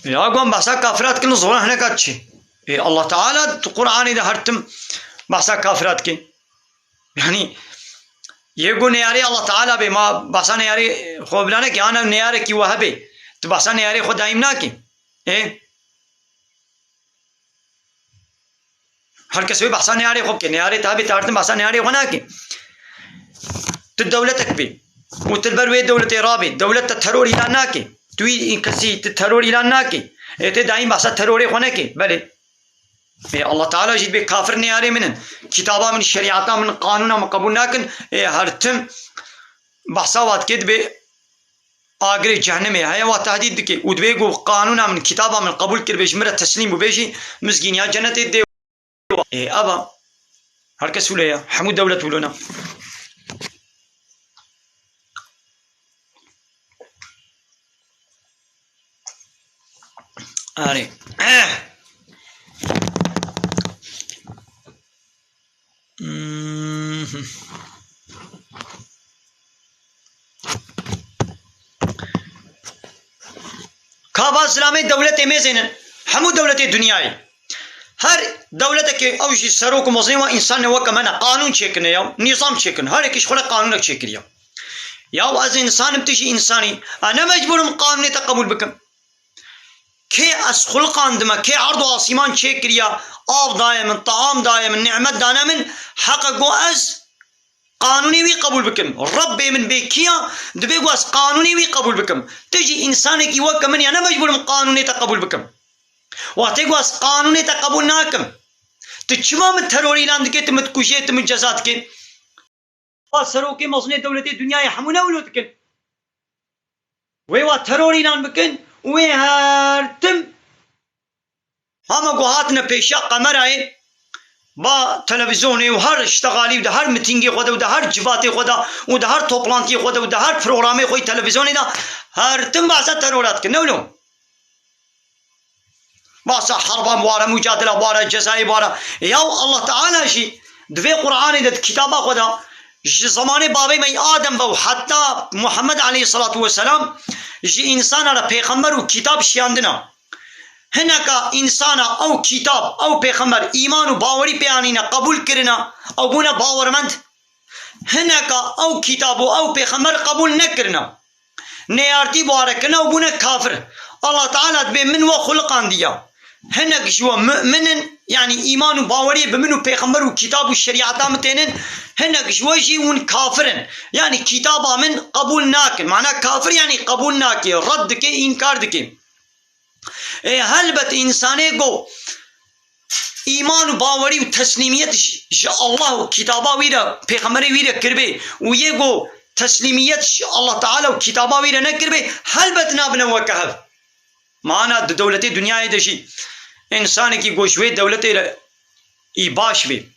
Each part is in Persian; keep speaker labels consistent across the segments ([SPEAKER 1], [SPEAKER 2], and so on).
[SPEAKER 1] يا قوم بحسا كافرات كن زورا هنا كاتشي الله تعالى القرآن إذا هرتم بحسا كافرات كن يعني يقول نياري الله تعالى بما بحسا نياري خوب لنا كي أنا نياري كي وهبي تو بحسا نياري خود دائمنا كي هر کسی بحثا نیاری خوب که نیاری تابی تارتم بحثا نیاری خونا کی دولتك بي وتلبروي دولة رابي دولة الترور إلى ناكي توي كسي الترور إلى ناكي دايم بحث الترور خناكي بلي الله تعالى جد بكافر نياري منن كتابا من الشريعة من قانونا من قبول ناكن هرتم بحثا وات كد بي آگری جهنم ہے و تهدید کی ودبیگو قانونا من كتابا من قبول کر بیش مرا تسلیم وبيجي مسكين جنت دي أبا هركس ولا حمود دولة ولونا أري كابا إسلامي دولة ميزين حمود دولة الدنيا هر دولت که اوجی سروک مزنی و انسان و کمنا قانون چکنه یا نظام چکنه هر یکیش خود قانون چکریا یا از انسان بتشی انسانی انا مجبورم قانون تقبل بکم که از خلق عندما که عرض و آسمان چکریا آب دائما طعام دائما نعمت دائما حق گو از قانونی وی قبول بکم رب من بکیا دبیگو از قانونی وی قبول بکم تجی انسانی کی و کمنی انا مجبورم قانون تقبل بکم واتيقوا اس قانوني تقبل ناكم تشمام التروري لاندك تمتكوشيت من جزاتك سروكي مصنع دولة الدنيا يحمونا ولوتكن ويوا تروري لان بكن ويهارتم هما قوهاتنا بيشا قمراي با تلفزيوني وهر اشتغالي وده هر متنجي خوده وده هر جباتي خوده وده هر توبلانتي خوده وده هر بروغرامي خوي تلفزيوني ده هارتم بعضا ترورات كنولو باسا حربا بوارا مجادلة بوارا جزائي بوارا يا الله تعالى شي دوی قرآن ده كتابا خدا زمان بابي مي آدم بو حتى محمد عليه الصلاة والسلام جي انسان را پیغمبر و کتاب شیاندنا هنکا انسان او کتاب او پیغمبر ایمان و باوری پیانینا قبول کرنا او بونا باورمند هنکا او کتاب او پیغمبر قبول نکرنا نیارتی بوارکنا او بونا کافر الله تعالى بي من وخلقان ديا هناك جوا مؤمن يعني إيمان وباوري بمنو بيغمبر وكتاب والشريعة متينن هناك جوا جيون كافرن يعني كتابا من قبول ناكن معناه كافر يعني قبول ناكي رد كي إنكار دكي هل بت إنساني جو إيمان وباوري وتسليمية الله وكتابا ويدا بيغمبر ويدا كربي ويجو تسليمية الله تعالى وكتابا ويدا نكربي هل بت نابنا وكهف معنا دولة الدنيا دشي إنسان کی گوشوی دولت باش بی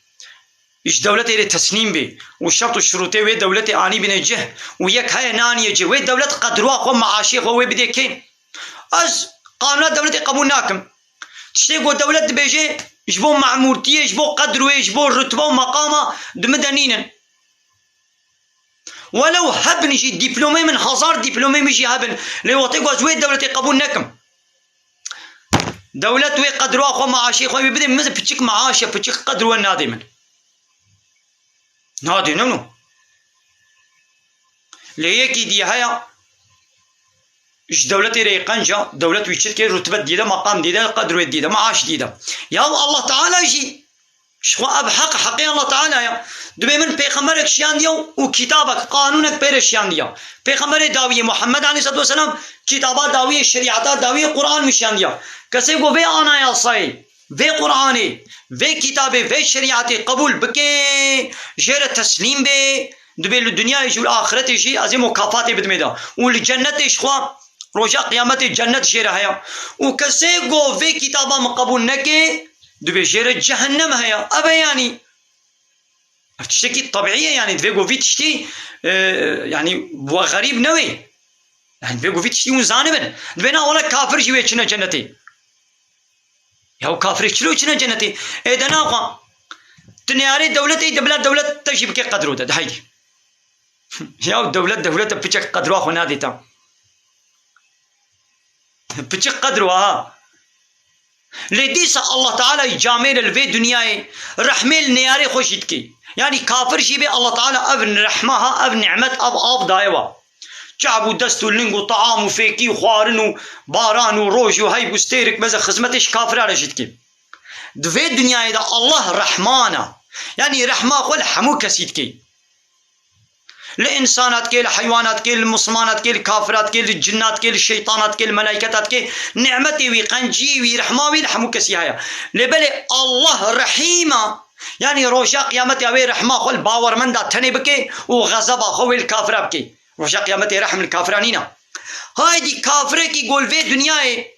[SPEAKER 1] إيش دولت تسليم بي والشرط والشروط وي دولت آني بنجه ويك هاي ناني يجي وي دولت قدروا خو معاشي خو وي بدي كين از قانون دولت قبول ناكم تشتي قو دولت بيجي جبو معمورتيه جبو قدروا جبو رتبه ومقامه دمدنين ولو هبن يجي دبلومي من هزار دبلومي مجي هبن لو تيقوا زوي دولت قبول ناكم دولت وي قدروا خو معاشي خو بيبدي مز بتشك معاشه بتشك قدروا نادي من نادي نو ليكي دي هيا ايش دولتي ريقنجا دولت ويشت كي رتبه ديده مقام ديده قدروا ديده معاش ديده يا الله تعالى يجي شو ابحق حقي الله تعالى يا دبي من بيغمبرك شيان ديو وكتابك قانونك بيرشيان ديو بيغمبر داويه محمد عليه الصلاه والسلام كتابات داويه الشريعه داويه قران مشان ديو كسي کو به انا يا صاي ve قرآن ve kitabı ve şeriatı kabul bike jere teslim be dbel dünya iş ve ahiret işi azim mukafat bedmeda ve cennet iş khwa roja kıyamet cennet jere haya ve kase go ve kitaba kabul neke dbe jere cehennem haya aba yani تشتكي طبيعية يعني تفيجو في تشتي يعني وغريب نوي يعني تفيجو في تشتي ونزانبن دبنا ولا كافر جوي تشنا جنتي ياو كافر شلو تشنا جنتي إذا ناقا تنياري دولتي دبلا دولة تجيب كي قدرو ده هاي ياو دولة بتشك قدرو أخو نادي تا بچ قدر وها لديس الله تعالى جامل الفي دنياي رحمل نياري خوشيت كي يعني كافر شي بي الله تعالى ابن رحمها ابن نعمت اب دايوا جابوا دستو لينغو طعام وفيكي وخوارن وباران وروج وهي بستيرك بس خدمتش كافر على جدكي دفي دنياي دا الله رحمانا يعني رحمه خل حمو كسيت كي لإنسانات كي لحيوانات كي للمسلمانات كي للكافرات كي للجنات كي للشيطانات كي للملائكات كي نعمتي وقنجي ورحماوي لحمو كسيها لبلي الله رحيمة يعني روشا قيامتي اوي رحمة خل باور من دا تني بكي وغضب خوي الكافر بكي روشا قيامتي رحم الكافرانينا هاي دي كافره كي قول في دنياي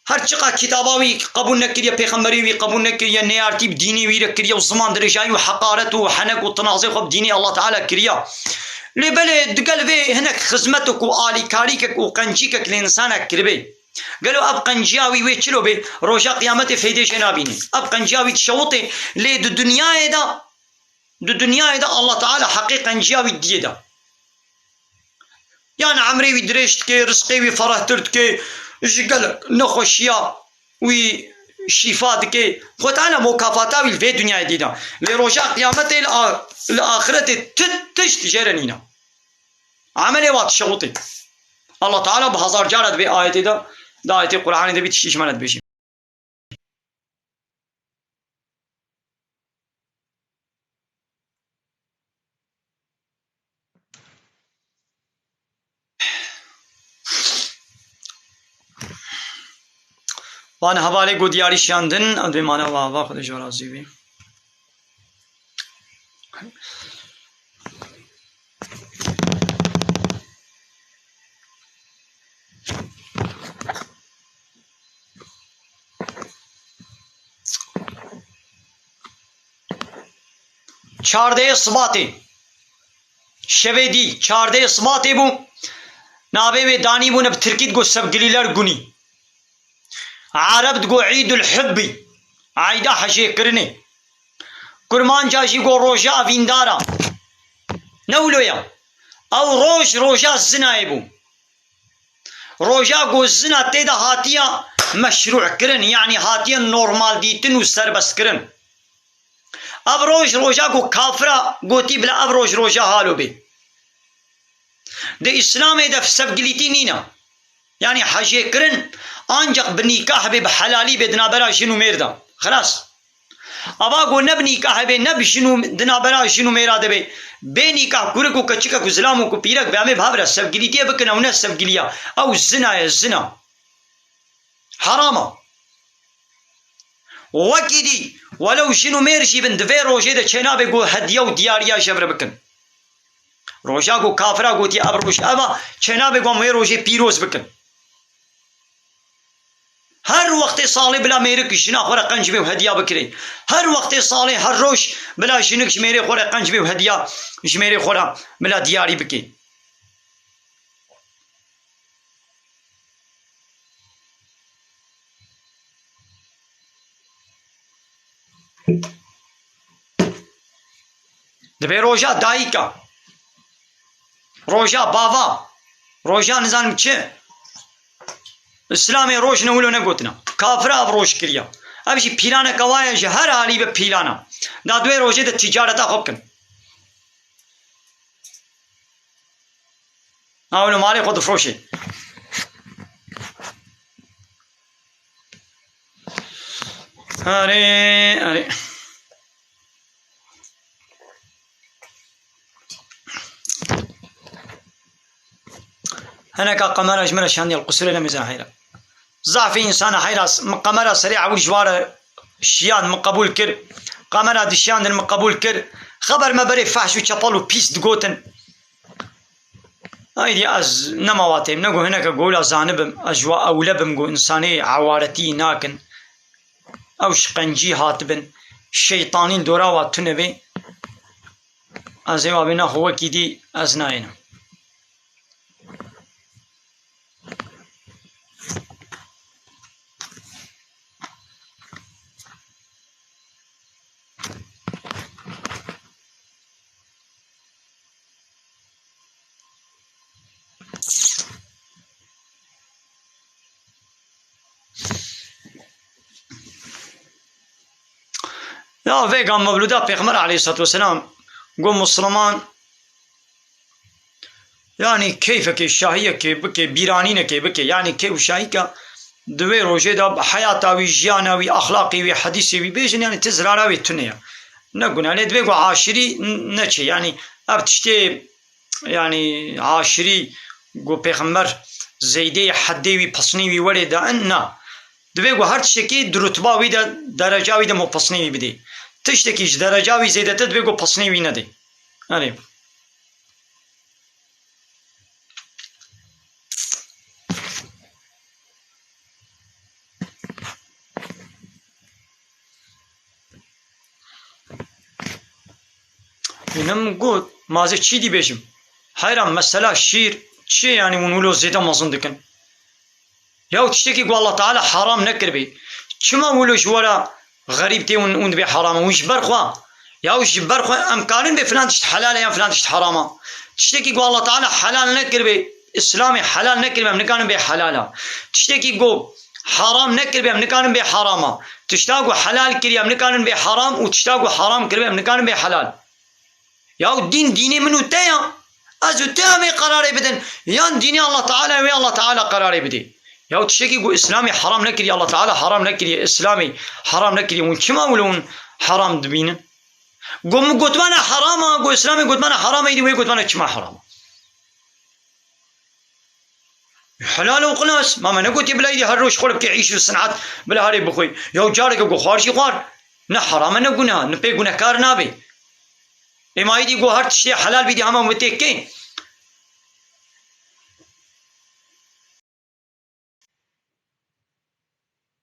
[SPEAKER 1] هر چقا کتاباوی قبول نکریه پیغمبری قبول نکریه نیارتی دینی وی رکریه و زمان درجایی و حقارت و حنک و تنازع خب دینی الله تعالی کریه لبله دقل في هناك خدمتك وآلي كاريكك وقنجيكك لإنسانك كربي قالوا أب قنجاوي ويتشلو بي روجا قيامتي فيديش نابيني أب قنجاوي تشوطي لي دو دنيا دا الله تعالى حقيقة قنجاوي دي دا يعني عمري ودريشتك رزقي وفرهترتك ايش قالك نخوشيا وي شفاتك خد انا مكافاتاوي في الدنيا ديدا لرجاء قيامتي الاخره تتشت جرنينا عملي وات شغلتي الله تعالى بهزار جارت بآيتي دا آية القرآن دا بيتشيش مالت بيشي وان حواله گودیاری شاندن ادوی مانا واوا خودش راضی بی چارده صباتی شویدی چارده صباتی بو نابه و دانی بو نب ترکید گو سب گلیلر گونی عرب تقول عيد الحبي عيدا حشي كرني كرمان جاشي قول روجا فيندارا نولويا او روجا الزنايبو روجا قول الزنا تيدا هاتيا مشروع كرن يعني هاتيا نورمال ديتن وسربس كرن اب روجا قول كافرة قوتي بلا اب روجا هالو بي ده اسلامي ده في سبقليتي نينا يعني حاجة كرن أنجق بنيكاح بحلالي بدنا برا شنو ميردا خلاص أبا قول نبنيكاح نب شنو دنا برا شنو ميردا بي بنيكاح كوركو كتشكا كزلامو كبيرك بعمل بهابرا سبقليتي بكنا وناس سبقليا أو الزنا يا الزنا حرامة وكيدي ولو شنو ميرشي بن دفي روجي دا چنا بيقو هدية ودياريا شبر بكن روجا قو كافرا قوتي أبروش أبا چنا بيقو ميروجي بيروز بكن هر وقت صالح بلا ميرك جنا خورا قنج بي وهدية بكري هر وقت صالح هر روش بلا جنك جميري خورا قنج بي وهدية جميري خورا بلا دياري بكي دبي روجا دايكا روجا بابا روجا نزانم چه اسلامي روش نولو نگوتنا كافرا بروش كريا ابشي بيلانا كوايا جهر علي ببيلانا دا دوي روجه دا تجارتا خوب كن اولو مالي خود فروشي اري هناك قمر اجمل شان القصور لمزا حيرة ضعف انسان حيرة قمرة سريعة والجوار شيان مقبول كر قمرة دشيان المقبول كر خبر ما بري فحش وشابالو بيس دقوتن هايدي از نمواتهم نقو هناك قول ازانبم اجواء اولبم قو انساني عوارتي ناكن او شقنجي هاتبن شيطانين دوراوات تنبي ازيوا بنا هو كيدي ازناينا يا فيغان مولودا بيغمر عليه الصلاة والسلام قوم مسلمان يعني كيفك الشاهية كي بيرانين كي بكي يعني كي وشاهي كا دوي روجي دا حياتا وي جيانا وي أخلاقي وي حديثي وي بيجن يعني تزرارا وي تنيا نقول يعني دوي عاشري نتشي يعني أبتشتي يعني عاشري قو بيغمر زيدي حدي وي بصني وي ولدا أنا دوي هر تشتكي درتبا وي دا درجة وي دا مو بصني وي بدي تشتكيش درجة وي زيدة دوي بصني وي ندي يعني اینم گفت مازه چی دی بیشم حیران مثلا شیر چی يعني ونولو زيدا مازن دكن ياو تشتكي قول الله تعالى حرام نكر بي شما ولوش ولا غريب تي ون بي حرام وش برخوا ياو وش برخوا امكانن بفلان تشت حلال يا فلان تشت حرام تشتكي قول الله تعالى حلال نكر بي اسلامي حلال نكر بي امنكان بي حلالا تشتكي قول حرام نكر بي امنكان بي حراما تشتاقو حلال كري امنكان بي حرام وتشتاقو حرام كري امنكان بي حلال ياو دين ديني منو تيا ازو تيا مي قراري بدن يان ديني الله تعالى ويا الله تعالى قراري بدي ياو تشتكي قو اسلامي حرام نكري الله تعالى حرام نكري اسلامي حرام نكري وين كما ولون حرام دبينن قوم قلت انا حرام قو اسلامي قلت انا حرام يدي وي قلت انا كما حرام حلال وقناس ما انا قلت بلا يدي هالروش خلق يعيش في الصنعات بلا هاري بخوي ياو جارك قو خارجي خوار نا حرام انا قنا نبي قنا كار نابي اما يدي قو هر شيء حلال بيدي هما متكين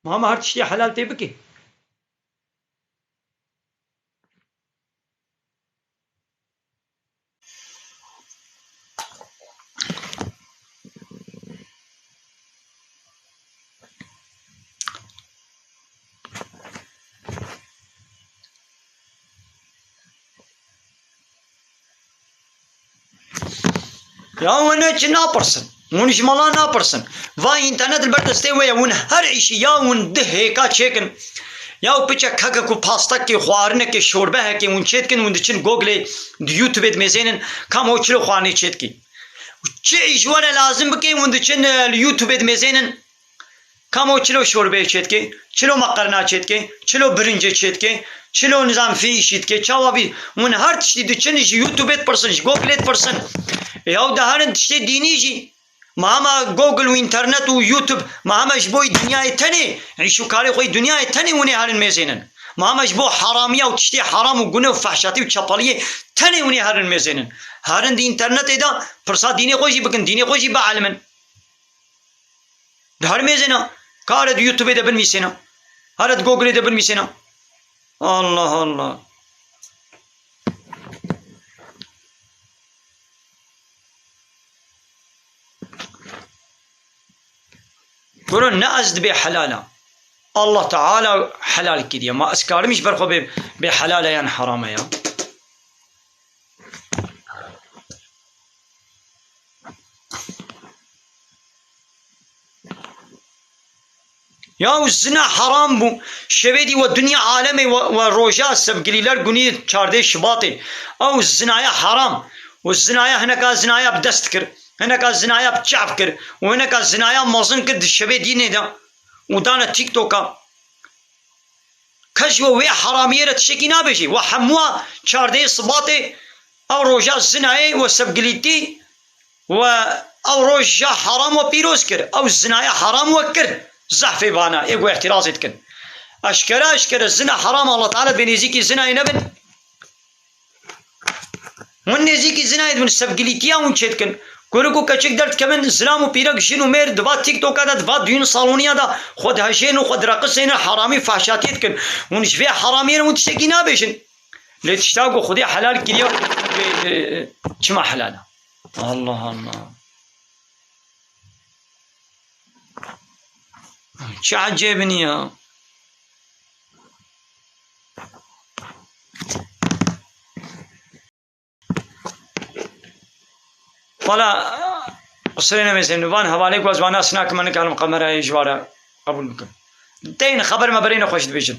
[SPEAKER 1] ماما هر شيء حلال تبكي يا ونك نابرسن ونش مالا نابرسن واي انترنت البردستي ويا ون هر عيش يا ون ده هيكا تشيكن يا بيتشا كاكا كو باستا كي خوارنه كي شوربه كي ون تشيكن ون دچن جوجل يوتيوب مزينن كم هو چلو خواني تشيكي تشي ولا لازم بكي ون دچن اليوتيوب مزينن كم هو چلو شوربه تشيكي چلو مقرنا تشيكي چلو برنجه تشيكي چلو نظام في شيتكي چاوابي ون هر تشي دچن يوتيوب پرسن جوجل پرسن ياو دهان تشتي ديني جي ماما جوجل وانترنت ويوتيوب ماما جبوي دنيا تاني عيشو كاري خوي دنيا تاني وني هارن ميزينن ماما جبو حرامية وتشتي حرام وقنه وفحشاتي وشابالية تاني وني هارن ميزينن هارن دي انترنت ايدا فرصا ديني خوشي بكن ديني خوشي بعلمن دهار ميزينا كارد يوتيوب دا بن ميسينا هارد جوجل دا بن ميسينا الله الله قولون نأزد بي حلالا الله تعالى حلال كده ما أسكار مش برخو بحلالا يعني حرام يا الزنا حرام بو شبيدي والدنيا عالمي والروجاء سبقليلر قنية چارده شباطي او الزنايا حرام والزنايا هناك الزنايا بدستكر هناك الزنايا بتشعفكر وهناك الزنايا مازن كد الشبه ديني دا ودانا تيك توكا كجوا وي حرامية تشكي نابجي وحموا چارده صباطي او روجا الزنايا وسبقليتي او روجا حرام وبيروز كر او الزنايا حرام وكر زحفي بانا ايقو اعتراضي تكن اشكرا الزنا حرام الله تعالى بنيزيكي الزنا ينبن ونيزيكي الزنا يدون سبقليتيا ونشتكن كوركو كچك درد كمن زلام وبيرك جنو مير دبا تيك توك دا دبا ديون صالونيا دا خود هشين وخود رقصين حرامي فحشاتي تكن ونشفي حرامي ونتشتكي نابشن لتشتاقو خودي حلال كريا چما حلالا الله الله چه عجبني يا ولا قصرنا مثل نبان حوالي کو ازوانا اسناك من كلام قمر جواره قبول بكم دين خبر ما برينا خوش دبيجن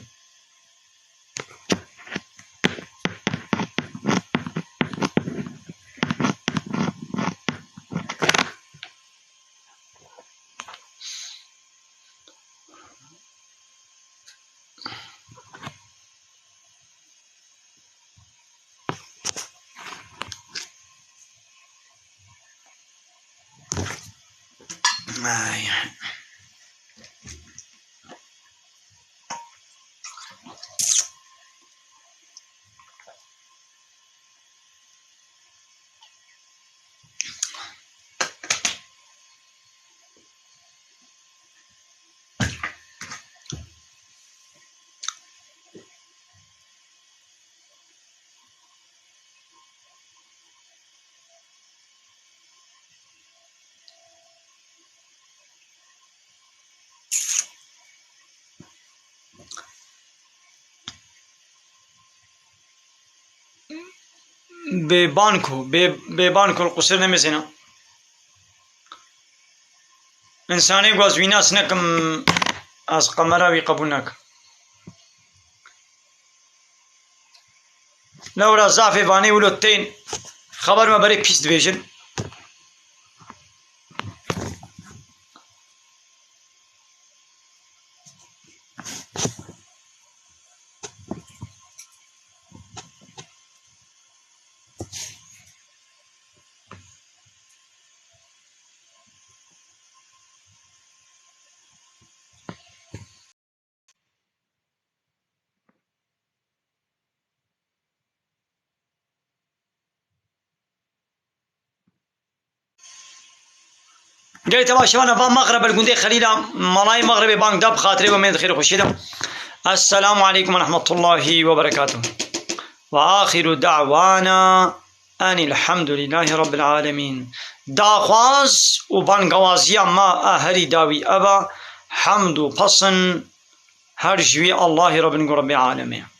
[SPEAKER 1] ببانكو القصر نمسنا إنساني قوزويناس نكم از قمراوي قبولناك لورا زعفي باني ولوتين خبر ما بري بيس ديفيجن قال تبا شباب فان مغرب الجندي خليلا ملاي مغربي بانك داب خاطري ومن خير وخشيدا. السلام عليكم ورحمة الله وبركاته، وآخر دعوانا أن الحمد لله رب العالمين. داخواز و بانقوازيا ما أهري داوي أبا حمد و پسن هر جوي الله رب العالمين.